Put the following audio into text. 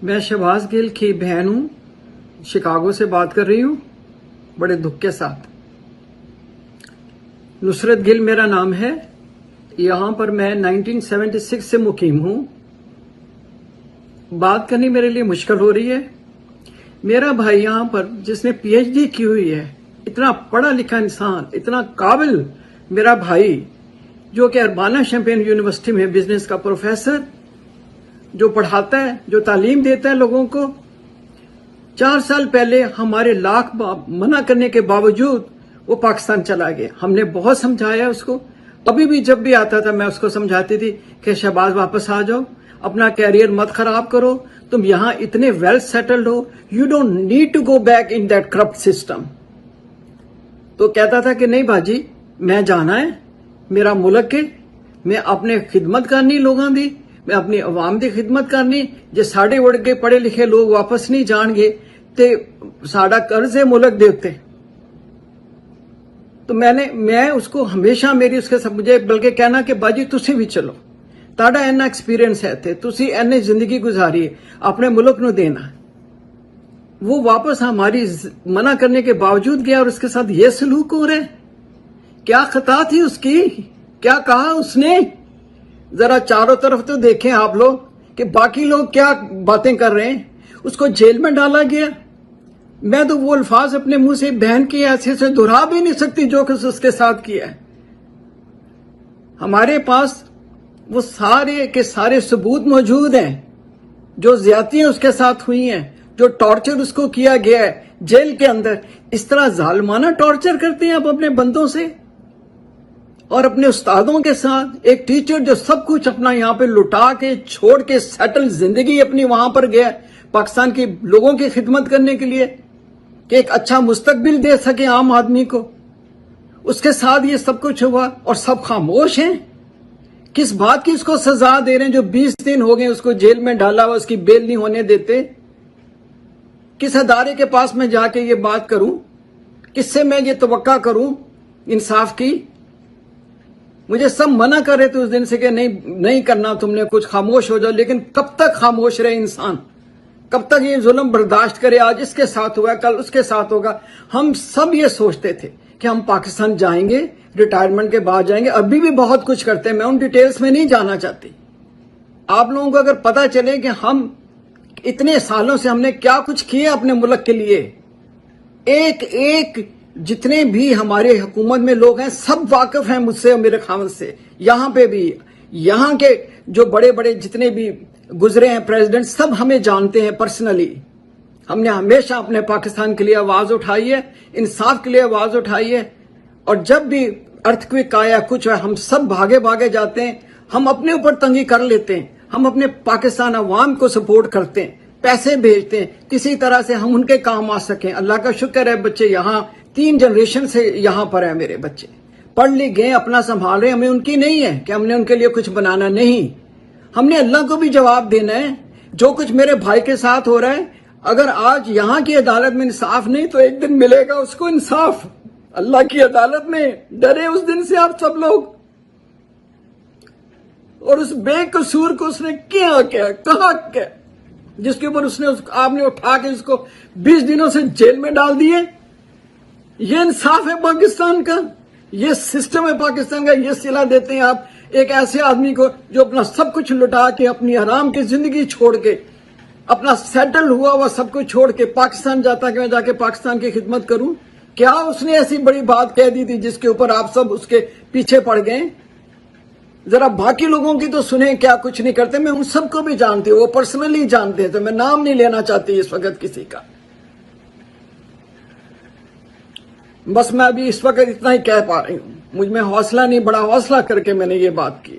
میں شہباز گل کی بہن ہوں، شکاگو سے بات کر رہی ہوں بڑے دکھ کے ساتھ۔ نصرت گل میرا نام ہے، یہاں پر میں 1976 سے مقیم ہوں۔ بات کرنی میرے لیے مشکل ہو رہی ہے۔ میرا بھائی یہاں پر جس نے پی ایچ ڈی کی ہوئی ہے، اتنا پڑھا لکھا انسان، اتنا قابل میرا بھائی، جو کہ اربانہ شیمپئن یونیورسٹی میں بزنس کا پروفیسر، جو پڑھاتا ہے، جو تعلیم دیتا ہے لوگوں کو۔ 4 سال پہلے ہمارے لاکھ منع کرنے کے باوجود وہ پاکستان چلا گیا۔ ہم نے بہت سمجھایا اس کو، ابھی بھی جب بھی آتا تھا میں اس کو سمجھاتی تھی کہ شہباز واپس آ جاؤ، اپنا کیریئر مت خراب کرو، تم یہاں اتنے ویل سیٹلڈ ہو، you don't need to go back in that corrupt system. تو کہتا تھا کہ نہیں باجی، میں جانا ہے، میرا ملک ہے، میں اپنے خدمت کرنی لوگوں دی، میں اپنی عوام دی خدمت کرنی۔ جے ساڑے وڑ کے پڑھے لکھے لوگ واپس نہیں جان گے تے ساڑا قرض ہے ملک دے اتے۔ تو میں اس کو ہمیشہ میری اس کے سمجھے بلکہ کہنا کہ باجی تسی بھی چلو، تاڑا اینا ایکسپیرینس ہے تھے، تسی اینے زندگی گزاری ہے، اپنے ملک نو دینا۔ وہ واپس ہماری منع کرنے کے باوجود گیا اور اس کے ساتھ یہ سلوک ہو رہا ہے۔ کیا خطا تھی اس کی؟ کیا کہا اس نے؟ ذرا چاروں طرف تو دیکھیں آپ لوگ کہ باقی لوگ کیا باتیں کر رہے ہیں۔ اس کو جیل میں ڈالا گیا۔ میں تو وہ الفاظ اپنے منہ سے بہن کی حیثیت سے دہرا بھی نہیں سکتی جو کچھ اس کے ساتھ کیا ہے۔ ہمارے پاس وہ سارے کے سارے ثبوت موجود ہیں، جو زیادتیاں اس کے ساتھ ہوئی ہیں، جو ٹارچر اس کو کیا گیا ہے جیل کے اندر۔ اس طرح ظالمانہ ٹارچر کرتے ہیں آپ اپنے بندوں سے اور اپنے استادوں کے ساتھ۔ ایک ٹیچر جو سب کچھ اپنا یہاں پہ لٹا کے چھوڑ کے سیٹل زندگی اپنی وہاں پر گیا پاکستان کے لوگوں کی خدمت کرنے کے لیے کہ ایک اچھا مستقبل دے سکے عام آدمی کو، اس کے ساتھ یہ سب کچھ ہوا اور سب خاموش ہیں۔ کس بات کی اس کو سزا دے رہے ہیں جو 20 دن ہو گئے اس کو جیل میں ڈالا ہوا، اس کی بیل نہیں ہونے دیتے؟ کس ادارے کے پاس میں جا کے یہ بات کروں؟ کس سے میں یہ توقع کروں انصاف کی؟ مجھے سب منع کر رہے تھے اس دن سے کہ نہیں کرنا تم نے کچھ، خاموش ہو جاؤ، لیکن کب تک خاموش رہے انسان؟ کب تک یہ ظلم برداشت کرے؟ آج اس کے ساتھ ہوا، کل اس کے ساتھ ہوگا۔ ہم سب یہ سوچتے تھے کہ ہم پاکستان جائیں گے، ریٹائرمنٹ کے بعد جائیں گے، ابھی بھی بہت کچھ کرتے ہیں، میں ان ڈیٹیلز میں نہیں جانا چاہتی۔ آپ لوگوں کو اگر پتہ چلے کہ ہم اتنے سالوں سے ہم نے کیا کچھ کیا اپنے ملک کے لیے، ایک جتنے بھی ہمارے حکومت میں لوگ ہیں سب واقف ہیں مجھ سے اور میرے خاوند سے، یہاں پہ بھی، یہاں کے جو بڑے بڑے جتنے بھی گزرے ہیں پریزیڈنٹ، سب ہمیں جانتے ہیں پرسنلی۔ ہم نے ہمیشہ اپنے پاکستان کے لیے آواز اٹھائی ہے، انصاف کے لیے آواز اٹھائی ہے، اور جب بھی ارتھکویک آیا کچھ ہے ہم سب بھاگے جاتے ہیں، ہم اپنے اوپر تنگی کر لیتے ہیں، ہم اپنے پاکستان عوام کو سپورٹ کرتے ہیں، پیسے بھیجتے ہیں، کسی طرح سے ہم ان کے کام آ سکیں۔ اللہ کا شکر ہے بچے یہاں 3 جنریشن سے یہاں پر ہیں، میرے بچے پڑھ لکھ گئے، اپنا سنبھال رہے ہیں۔ ہمیں ان کی نہیں ہے کہ ہم نے ان کے لیے کچھ بنانا، نہیں، ہم نے اللہ کو بھی جواب دینا ہے۔ جو کچھ میرے بھائی کے ساتھ ہو رہا ہے، اگر آج یہاں کی عدالت میں انصاف نہیں تو ایک دن ملے گا اس کو انصاف اللہ کی عدالت میں۔ ڈرے اس دن سے آپ سب لوگ، اور اس بے قصور کو اس نے کیا کہا کیا، جس کے اوپر اس نے آپ نے اٹھا کے اس کو 20 دنوں سے جیل میں ڈال دیے۔ یہ انصاف ہے پاکستان کا؟ یہ سسٹم ہے پاکستان کا؟ یہ صلہ دیتے ہیں آپ ایک ایسے آدمی کو جو اپنا سب کچھ لٹا کے، اپنی حرام کی زندگی چھوڑ کے، اپنا سیٹل ہوا سب کچھ چھوڑ کے پاکستان جاتا کہ میں جا کے پاکستان کی خدمت کروں؟ کیا اس نے ایسی بڑی بات کہہ دی تھی جس کے اوپر آپ سب اس کے پیچھے پڑ گئے؟ ذرا باقی لوگوں کی تو سنیں کیا کچھ نہیں کرتے۔ میں ان سب کو بھی جانتی ہوں، وہ پرسنلی جانتے ہیں، تو میں نام نہیں لینا چاہتی اس وقت کسی کا۔ بس میں ابھی اس وقت اتنا ہی کہہ پا رہی ہوں، مجھ میں حوصلہ نہیں، بڑا حوصلہ کر کے میں نے یہ بات کی۔